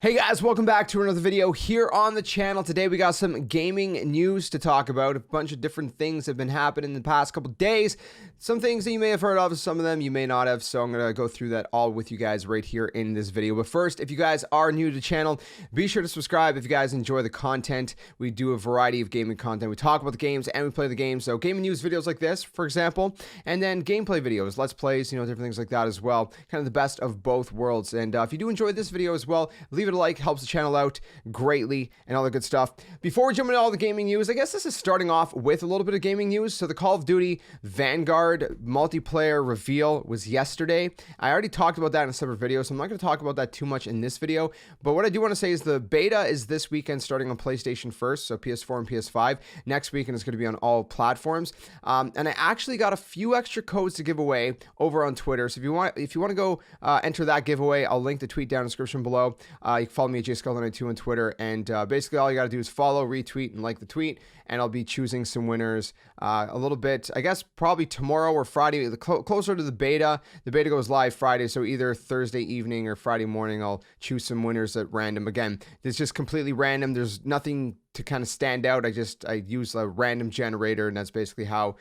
Hey guys, welcome back to another video here on the channel. Today we got some gaming news to talk about. A bunch of different things have been happening in the past couple days. Some things that you may have heard of, some of them you may not have, so I'm going to go through that all with you guys right here in this video. But first, if you guys are new to the channel, be sure to subscribe if you guys enjoy the content. We do a variety of gaming content. We talk about the games and we play the games. So gaming news videos like this, for example, and then gameplay videos, let's plays, different things like that as well. Kind of the best of both worlds. And if you do enjoy this video as well, leave it a like, helps the channel out greatly and all the good stuff. Before we jump into all the gaming news, I guess this is starting off with a little bit of gaming news. So the Call of Duty Vanguard multiplayer reveal was yesterday. I already talked about that in a separate video, so I'm not going to talk about that too much in this video. But what I do want to say is the beta is this weekend starting on PlayStation first, so PS4 and PS5. Next weekend is going to be on all platforms. And I actually got a few extra codes to give away over on Twitter. So if you want to go enter that giveaway, I'll link the tweet down in the description below. You can follow me at JSkeleton on Twitter, and basically all you got to do is follow, retweet, and like the tweet, and I'll be choosing some winners a little bit, I guess probably tomorrow or Friday, closer to the beta. The beta goes live Friday, so either Thursday evening or Friday morning, I'll choose some winners at random. Again, it's just completely random. There's nothing to kind of stand out. I use a random generator, and that's basically how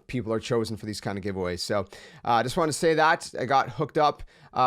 people are chosen for these kind of giveaways. So I just want to say that I got hooked up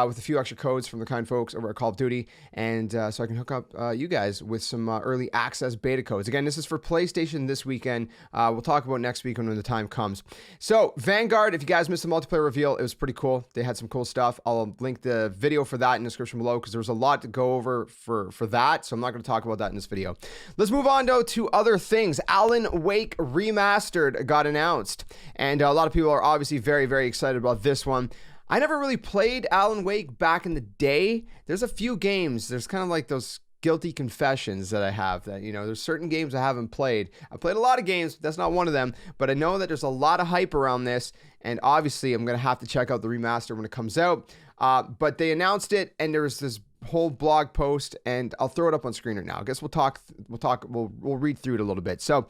with a few extra codes from the kind folks over at Call of Duty, and so I can hook up you guys with some early access beta codes. Again, this is for PlayStation this weekend. We'll talk about next week when the time comes. So Vanguard, if you guys missed the multiplayer reveal, it was pretty cool. They had some cool stuff. I'll link the video for that in the description below because there was a lot to go over for that, so I'm not going to talk about that in this video. Let's move on though to other things. Alan Wake Remastered got announced, and a lot of people are obviously very, very excited about this one. I never really played Alan Wake back in the day. There's a few games. There's kind of like those guilty confessions that I have that, there's certain games I haven't played. I played a lot of games, but that's not one of them. But I know that there's a lot of hype around this, and obviously I'm going to have to check out the remaster when it comes out. But they announced it, and there was this whole blog post, and I'll throw it up on screen right now. I guess we'll read through it a little bit. So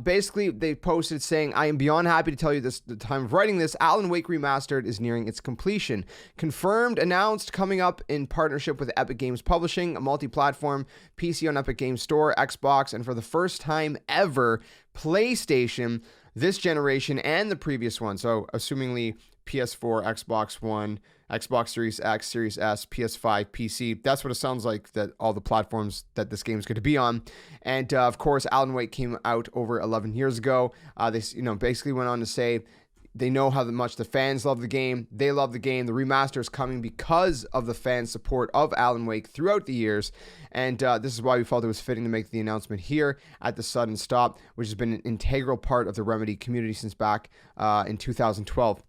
basically they posted saying, I am beyond happy to tell you this, the time of writing this, Alan Wake Remastered is nearing its completion. Confirmed, announced, coming up in partnership with Epic Games Publishing, a multi-platform, PC on Epic Games Store, Xbox, and for the first time ever, PlayStation, this generation and the previous one. So assumingly PS4, Xbox One, Xbox Series X, Series S, PS5, PC. That's what it sounds like, that all the platforms that this game is going to be on. And of course, Alan Wake came out over 11 years ago. They basically went on to say they know how much the fans love the game. They love the game. The remaster is coming because of the fan support of Alan Wake throughout the years. And this is why we felt it was fitting to make the announcement here at the sudden stop, which has been an integral part of the Remedy community since back in 2012.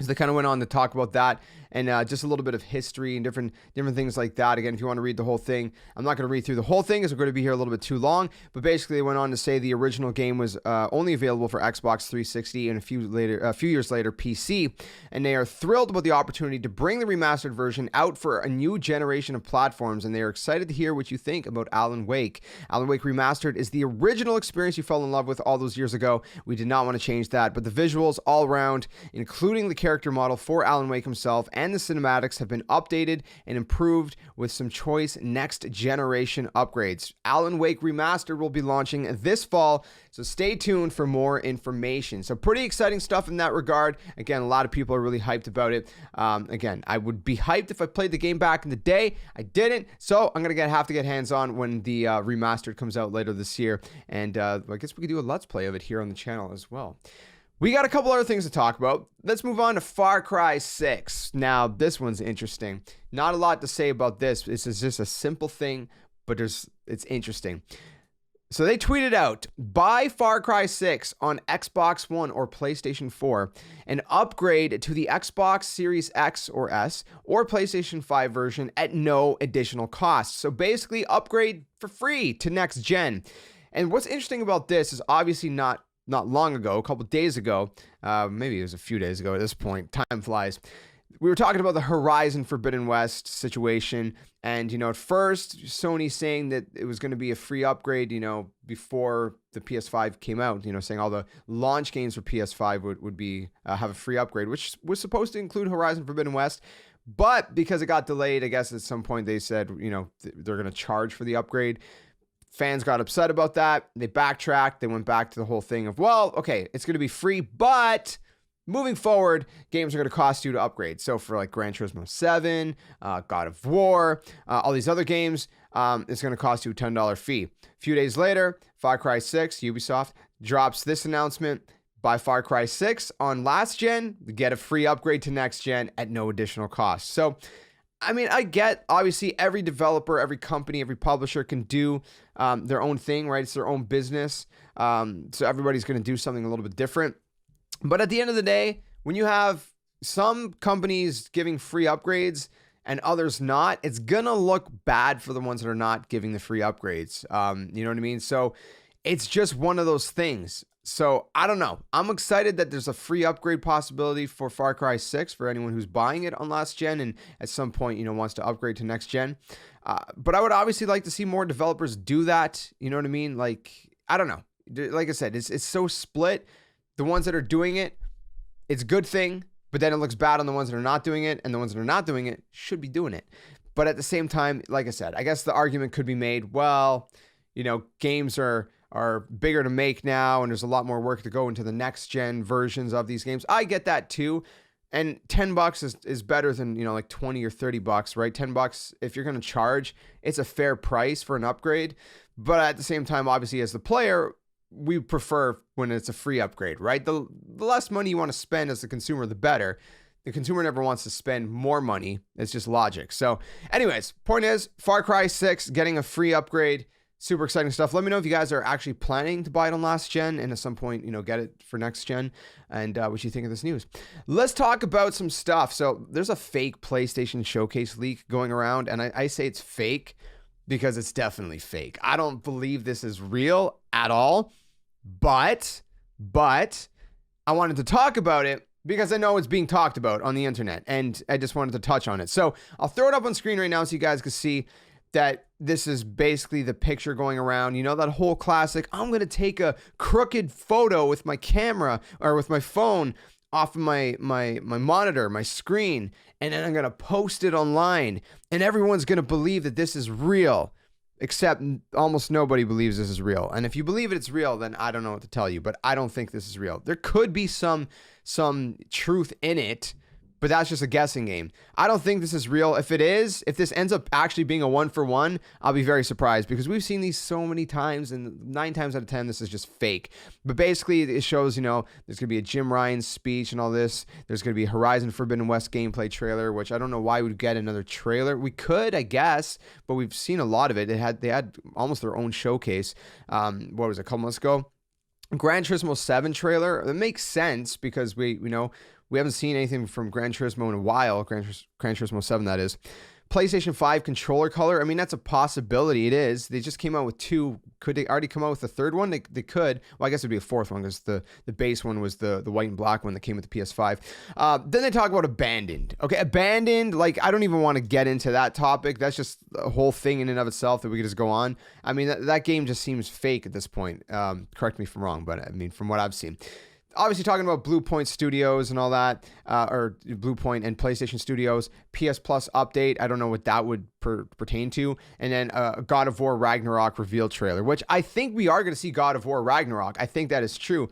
So they kind of went on to talk about that and just a little bit of history and different things like that. Again, if you want to read the whole thing, I'm not going to read through the whole thing as we're going to be here a little bit too long. But basically, they went on to say the original game was only available for Xbox 360 and a few years later, PC. And they are thrilled about the opportunity to bring the remastered version out for a new generation of platforms. And they are excited to hear what you think about Alan Wake. Alan Wake Remastered is the original experience you fell in love with all those years ago. We did not want to change that. But the visuals all around, including the character model for Alan Wake himself and the cinematics, have been updated and improved with some choice next generation upgrades. Alan Wake Remastered will be launching this fall, so stay tuned for more information. So pretty exciting stuff in that regard. Again, a lot of people are really hyped about it. Again, I would be hyped if I played the game back in the day. I didn't, so I'm gonna have to get hands-on when the remastered comes out later this year. And I guess we could do a let's play of it here on the channel as well. We got a couple other things to talk about. Let's move on to Far Cry 6. Now, this one's interesting. Not a lot to say about this. This is just a simple thing, but it's interesting. So they tweeted out, buy Far Cry 6 on Xbox One or PlayStation 4 and upgrade to the Xbox Series X or S or PlayStation 5 version at no additional cost. So basically, upgrade for free to next gen. And what's interesting about this is obviously not long ago, a couple days ago, maybe it was a few days ago at this point, time flies, we were talking about the Horizon Forbidden West situation, and, at first, Sony saying that it was going to be a free upgrade, before the PS5 came out, saying all the launch games for PS5 would be have a free upgrade, which was supposed to include Horizon Forbidden West. But because it got delayed, I guess at some point they said, you know, they're going to charge for the upgrade. Fans got upset about that. They backtracked. They went back to the whole thing of, well, okay, it's going to be free, but moving forward, games are going to cost you to upgrade. So for like Gran Turismo 7, God of War, all these other games, it's going to cost you a $10 fee. A few days later, Far Cry 6, Ubisoft, drops this announcement. Buy Far Cry 6 on last gen, get a free upgrade to next gen at no additional cost. So, I mean, I get, obviously, every developer, every company, every publisher can do their own thing, right? It's their own business. So everybody's going to do something a little bit different. But at the end of the day, when you have some companies giving free upgrades and others not, it's going to look bad for the ones that are not giving the free upgrades. You know what I mean? So it's just one of those things. So I don't know. I'm excited that there's a free upgrade possibility for Far Cry 6 for anyone who's buying it on last gen and at some point, you know, wants to upgrade to next gen. But I would obviously like to see more developers do that. You know what I mean? Like, I don't know. Like I said, it's so split. The ones that are doing it, it's a good thing, but then it looks bad on the ones that are not doing it, and the ones that are not doing it should be doing it. But at the same time, like I said, I guess the argument could be made, well, you know, games are bigger to make now, and there's a lot more work to go into the next gen versions of these games. I get that too. And $10 is better than, you know, like 20 or $30, right? $10, if you're going to charge, it's a fair price for an upgrade. But at the same time, obviously, as the player, we prefer when it's a free upgrade, right? The less money you want to spend as the consumer, the better. The consumer never wants to spend more money. It's just logic. So anyways, point is, Far Cry 6 getting a free upgrade. Super exciting stuff. Let me know if you guys are actually planning to buy it on last gen and at some point, you know, get it for next gen, and what you think of this news. Let's talk about some stuff. So there's a fake PlayStation showcase leak going around, and I say it's fake because it's definitely fake. I don't believe this is real at all, but I wanted to talk about it because I know it's being talked about on the internet, and I just wanted to touch on it. So I'll throw it up on screen right now so you guys can see that this is basically the picture going around. You know, that whole classic, I'm going to take a crooked photo with my camera or with my phone off of my monitor, my screen, and then I'm going to post it online, and everyone's going to believe that this is real, except almost nobody believes this is real. And if you believe it's real, then I don't know what to tell you, but I don't think this is real. There could be some truth in it, but that's just a guessing game. I don't think this is real. If it is, if this ends up actually being a 1-for-1, I'll be very surprised because we've seen these so many times, and 9 times out of 10, this is just fake. But basically, it shows, you know, there's going to be a Jim Ryan speech and all this. There's going to be a Horizon Forbidden West gameplay trailer, which I don't know why we'd get another trailer. We could, I guess, but we've seen a lot of it. They had almost their own showcase. What was it, a couple months ago? Gran Turismo 7 trailer. That makes sense because we haven't seen anything from Gran Turismo in a while. Gran Turismo 7, that is. PlayStation 5 controller color. I mean, that's a possibility. It is. They just came out with 2. Could they already come out with a third one? They could. Well, I guess it'd be a fourth one because the base one was the white and black one that came with the PS5. Then they talk about Abandoned. Okay, Abandoned, like, I don't even want to get into that topic. That's just a whole thing in and of itself that we could just go on. I mean, that game just seems fake at this point. Correct me if I'm wrong, but I mean, from what I've seen. Obviously talking about Blue Point Studios and all that, or Blue Point and PlayStation Studios, PS Plus update. I don't know what that would pertain to. And then God of War Ragnarok reveal trailer, which I think we are going to see God of War Ragnarok. I think that is true.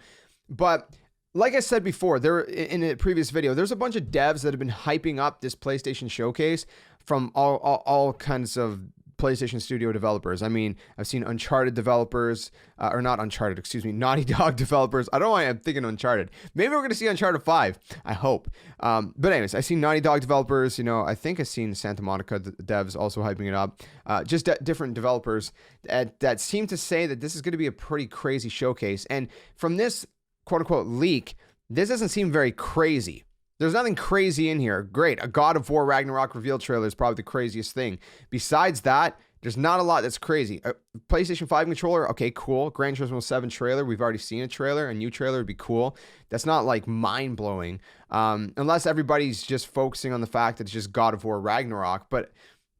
But like I said before, there in a previous video, there's a bunch of devs that have been hyping up this PlayStation showcase from all kinds of PlayStation Studio developers. I mean, I've seen Uncharted developers, or not Uncharted, excuse me, Naughty Dog developers. I don't know why I'm thinking Uncharted. Maybe we're going to see Uncharted 5. I hope. But anyways, I've seen Naughty Dog developers. You know, I think I've seen Santa Monica devs also hyping it up. Just different developers that seem to say that this is going to be a pretty crazy showcase. And from this quote-unquote leak, this doesn't seem very crazy. There's nothing crazy in here. Great. A God of War Ragnarok reveal trailer is probably the craziest thing. Besides that, there's not a lot that's crazy. A PlayStation 5 controller, okay, cool. Gran Turismo 7 trailer, we've already seen a trailer. A new trailer would be cool. That's not like mind-blowing. Unless everybody's just focusing on the fact that it's just God of War Ragnarok. But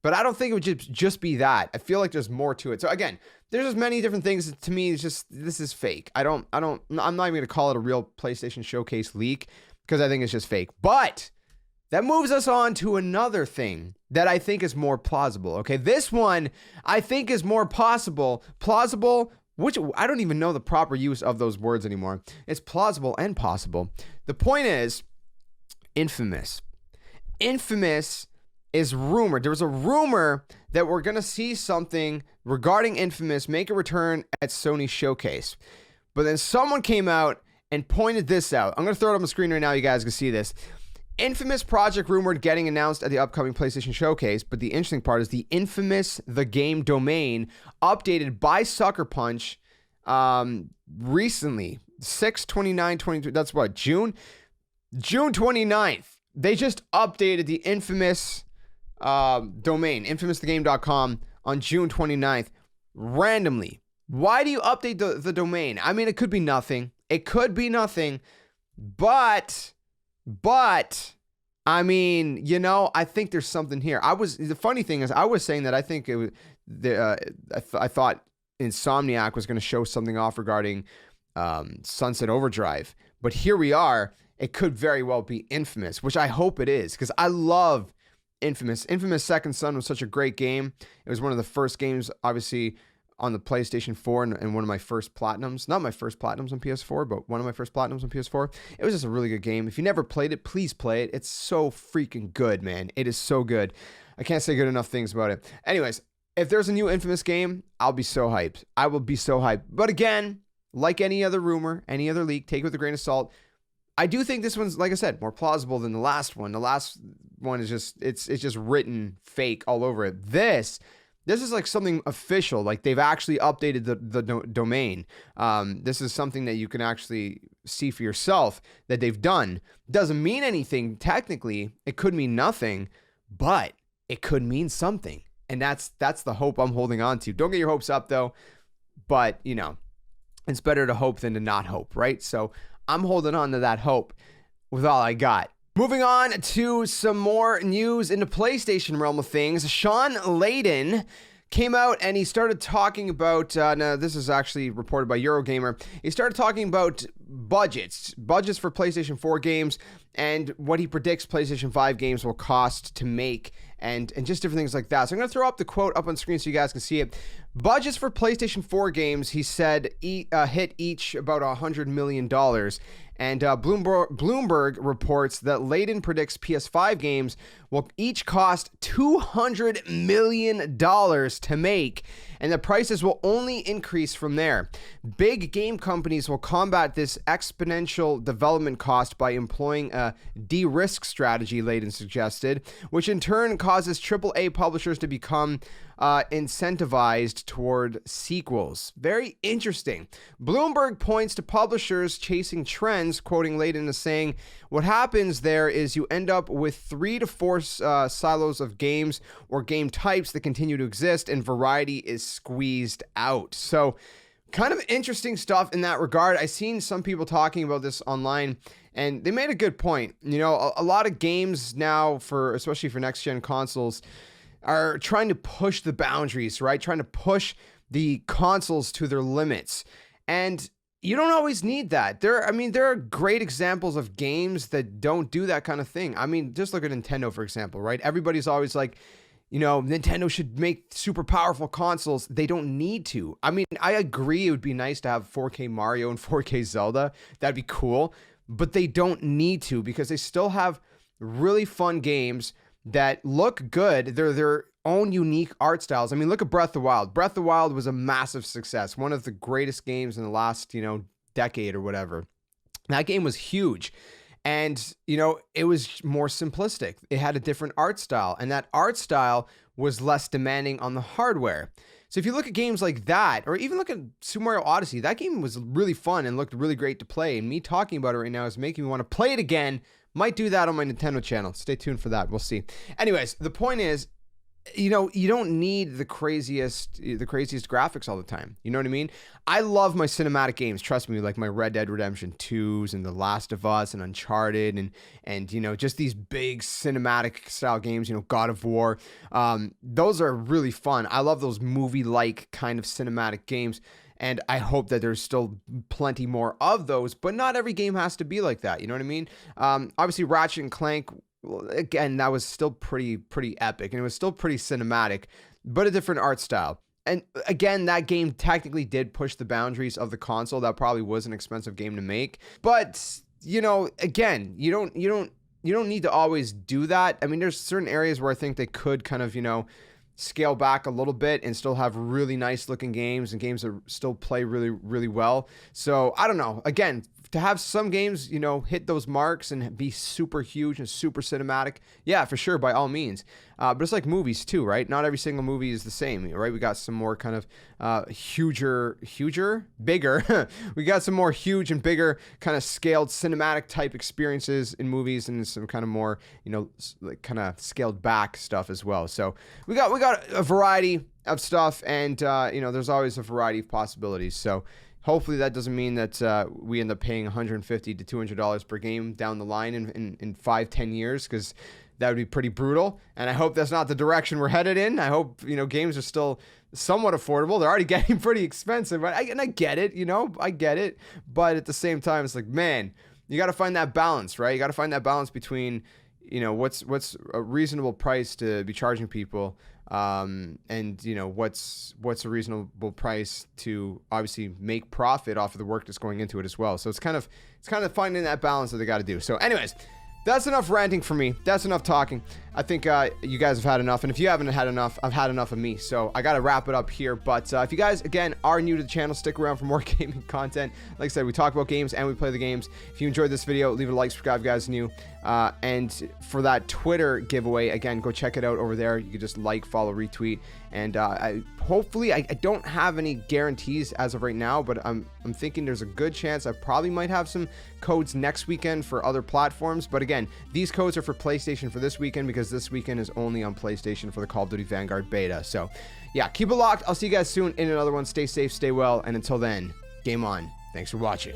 I don't think it would just be that. I feel like there's more to it. So again, there's just many different things. To me, it's just, this is fake. I'm not even going to call it a real PlayStation showcase leak, because I think it's just fake. But that moves us on to another thing that I think is more plausible. Okay, this one I think is more plausible, which I don't even know the proper use of those words anymore. It's plausible and possible. The point is, Infamous. Infamous is rumored. There was a rumor that we're going to see something regarding Infamous make a return at Sony Showcase. But then someone came out and pointed this out. I'm going to throw it on the screen right now. You guys can see this. Infamous project rumored getting announced at the upcoming PlayStation Showcase. But the interesting part is the Infamous, the game domain, updated by Sucker Punch recently. 6/29/22. That's what, June 29th. They just updated the Infamous domain, infamousthegame.com, on June 29th, randomly. Why do you update the domain? I mean, it could be nothing. It could be nothing, but, I mean, you know, I think there's something here. The funny thing is, I was saying that I think it was, I thought Insomniac was going to show something off regarding Sunset Overdrive, but here we are. It could very well be Infamous, which I hope it is, because I love Infamous. Infamous Second Son was such a great game. It was one of the first games, obviously, on the PlayStation 4 and one of my first platinums. Not my first platinums on PS4, but one of my first platinums on PS4. It was just a really good game. If you never played it, please play it. It's so freaking good, man. It is so good. I can't say good enough things about it. Anyways, if there's a new Infamous game, I'll be so hyped. I will be so hyped. But again, like any other rumor, any other leak, take it with a grain of salt. I do think this one's, like I said, more plausible than the last one. The last one is just, it's just written fake all over it. This is like something official. Like they've actually updated the domain. This is something that you can actually see for yourself that they've done. Doesn't mean anything technically. It could mean nothing, but it could mean something. And that's the hope I'm holding on to. Don't get your hopes up though. But, you know, it's better to hope than to not hope, right? So I'm holding on to that hope with all I got. Moving on to some more news in the PlayStation realm of things. Shawn Layden came out and he started talking about, now this is actually reported by Eurogamer, he started talking about budgets for PlayStation 4 games and what he predicts PlayStation 5 games will cost to make and just different things like that. So I'm going to throw up the quote up on screen so you guys can see it. Budgets for PlayStation 4 games, he said, hit each about $100 million. And Bloomberg reports that Layden predicts PS5 games will each cost $200 million to make, and the prices will only increase from there. Big game companies will combat this exponential development cost by employing a de-risk strategy, Layden suggested, which in turn causes AAA publishers to become incentivized toward sequels. Very interesting. Bloomberg points to publishers chasing trends, quoting Layden as saying, what happens there is you end up with 3 to 4 silos of games or game types that continue to exist, and variety is squeezed out. So kind of interesting stuff in that regard. I've seen some people talking about this online, and they made a good point. You know, a lot of games now, especially for next-gen consoles, are trying to push the boundaries, right? Trying to push the consoles to their limits. And you don't always need that. There are great examples of games that don't do that kind of thing. I mean, just look at Nintendo, for example, right? Everybody's always like, you know, Nintendo should make super powerful consoles. They don't need to. I mean, I agree it would be nice to have 4K Mario and 4K Zelda. That'd be cool. But they don't need to, because they still have really fun games that look good. They're their own unique art styles. I mean, look at Breath of the Wild. Breath of the Wild was a massive success. One of the greatest games in the last, decade or whatever. That game was huge. And, it was more simplistic. It had a different art style. And that art style was less demanding on the hardware. So if you look at games like that, or even look at Super Mario Odyssey, that game was really fun and looked really great to play. And me talking about it right now is making me want to play it again. Might do that on my Nintendo channel. Stay tuned for that. We'll see. Anyways, the point is, you don't need the craziest graphics all the time. You know what I mean? I love my cinematic games. Trust me, like my Red Dead Redemption 2s and The Last of Us and Uncharted and just these big cinematic style games, God of War. Those are really fun. I love those movie-like kind of cinematic games. And I hope that there's still plenty more of those, but not every game has to be like that. You know what I mean? Obviously, Ratchet and Clank again, that was still pretty epic, and it was still pretty cinematic, but a different art style. And again, that game technically did push the boundaries of the console. That probably was an expensive game to make, but you know, again, you don't need to always do that. I mean, there's certain areas where I think they could kind of, you know, scale back a little bit and still have really nice looking games and games that still play really well. So I don't know, again, to have some games, you know, hit those marks and be super huge and super cinematic, yeah, for sure, by all means. But it's like movies too, right? Not every single movie is the same, right? We got some more kind of bigger. We got some more huge and bigger kind of scaled cinematic type experiences in movies, and some kind of more, you know, like kind of scaled back stuff as well. So we got a variety of stuff, and you know, there's always a variety of possibilities. So hopefully that doesn't mean that we end up paying $150 to $200 per game down the line in 5-10 years, because that would be pretty brutal. And I hope that's not the direction we're headed in. I hope, you know, games are still somewhat affordable. They're already getting pretty expensive, and I get it, you know, I get it. But at the same time, it's like, man, you got to find that balance, right? You got to find that balance between, you know, what's a reasonable price to be charging people, and you know, what's a reasonable price to obviously make profit off of the work that's going into it as well. So it's kind of finding that balance that they got to do. So anyways, that's enough ranting for me. That's enough talking. I think you guys have had enough. And if you haven't had enough, I've had enough of me. So I got to wrap it up here. But if you guys, again, are new to the channel, stick around for more gaming content. Like I said, we talk about games and we play the games. If you enjoyed this video, leave it a like, subscribe if you guys are new. And for that Twitter giveaway, again, go check it out over there. You can just like, follow, retweet. And hopefully, I don't have any guarantees as of right now, but I'm thinking there's a good chance I probably might have some codes next weekend for other platforms. But again, these codes are for PlayStation for this weekend, because this weekend is only on PlayStation for the Call of Duty Vanguard beta. So yeah, keep it locked. I'll see you guys soon in another one. Stay safe, stay well, and until then, game on. Thanks for watching.